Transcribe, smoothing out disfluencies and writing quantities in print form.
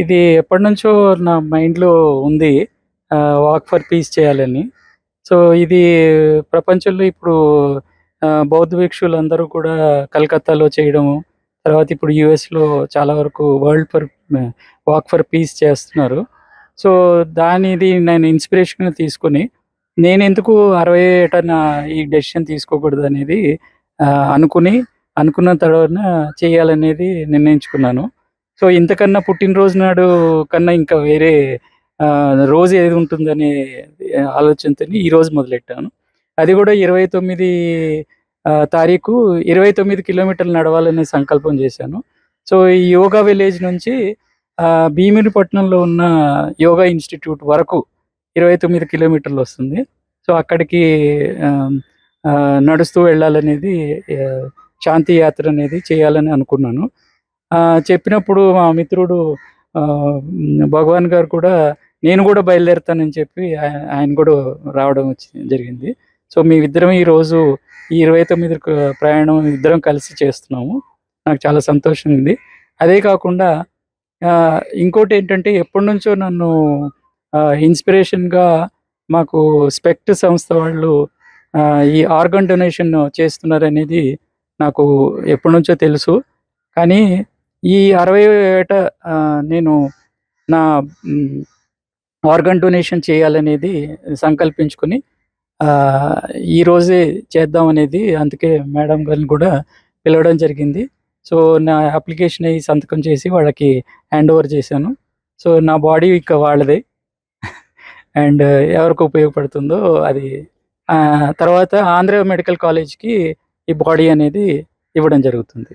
ఇది ఎప్పటినుంచో నా మైండ్‌లో ఉంది. వాక్ ఫర్ పీస్ చేయాలని. సో, ఇది ప్రపంచంలో ఇప్పుడు బౌద్ధ భిక్షులందరూ కూడా కలకత్తాలో చేయడము, తర్వాత ఇప్పుడు యూఎస్‌లో చాలా వరకు world for walk for piece చేస్తున్నారు. సో, దానిది నేను ఇన్‌స్పిరేషన్‌గా తీసుకొని, నేనెందుకు 60 ఏటన ఈ డెసిషన్ తీసుకోకూడదనేది అనుకుని, అనుకున్న తర్వాత చేయాలనేది నిర్ణయించుకున్నాను. సో, ఇంతకన్నా పుట్టినరోజు నాడు కన్నా ఇంకా వేరే రోజు ఏది ఉంటుందనే ఆలోచనతోని ఈరోజు మొదలెట్టాను. అది గూడా 29 తారీఖు 29 కిలోమీటర్లు నడవాలనే సంకల్పం జేశాను. సో, ఈ యోగా విలేజ్ నుంచి భీమినిపట్నంలో ఉన్న యోగా ఇన్‌స్టిట్యూట్ వరకు 29 కిలోమీటర్లొస్తుంది. సో, అక్కడికి ఆహ్, నడుస్తూ వెళ్ళాలనేది ఆహ్, శాంతి యాత్ర అనేది చేయాలని అనుకున్నాను. చెప్పినప్పుడు మా మిత్రుడు భగవాన్ గారు కూడా నేను గూడా బయలుదేరుతానని చెప్పి ఆయన గూడా రావడం జరిగింది. సో, మేమిద్దరం ఈరోజు ఈ 29 ప్రయాణం ఇద్దరం కలిసి చేస్తున్నాము. నాకు చాలా సంతోషంగా ఉంది. అదే కాకుండా ఇంకోటేంటంటే ఎప్పటినుంచో నన్ను ఇన్‌స్పిరేషన్‌గా మాకు స్పెక్ట్ సంస్థ వాళ్ళు ఈ ఆర్గాన్ డొనేషన్ చేస్తున్నారనేది నాకు ఎప్పటినుంచో తెలుసు. కానీ ఈ 60 ఏట నేను నా హ్మ్, ఆర్గాన్ డొనేషన్ చేయాలనేది సంకల్పించుకొని ఆహ్, ఈరోజే చేద్దామనేది అందుకే మేడం గారిని కూడా పిలవడం జరిగింది. సో, నా అప్లికేషన్ అయి సంతకం చేసి వాళ్ళకి హ్యాండ్ ఓవర్ చేశాను. సో, నా బాడీ ఇక వాళ్ళదే. అండ్ ఎవరికి ఉపయోగపడుతుందో అది తర్వాత ఆంధ్ర మెడికల్ కాలేజ్‌కి ఈ బాడీ అనేది ఇవ్వడం జరుగుతుంది.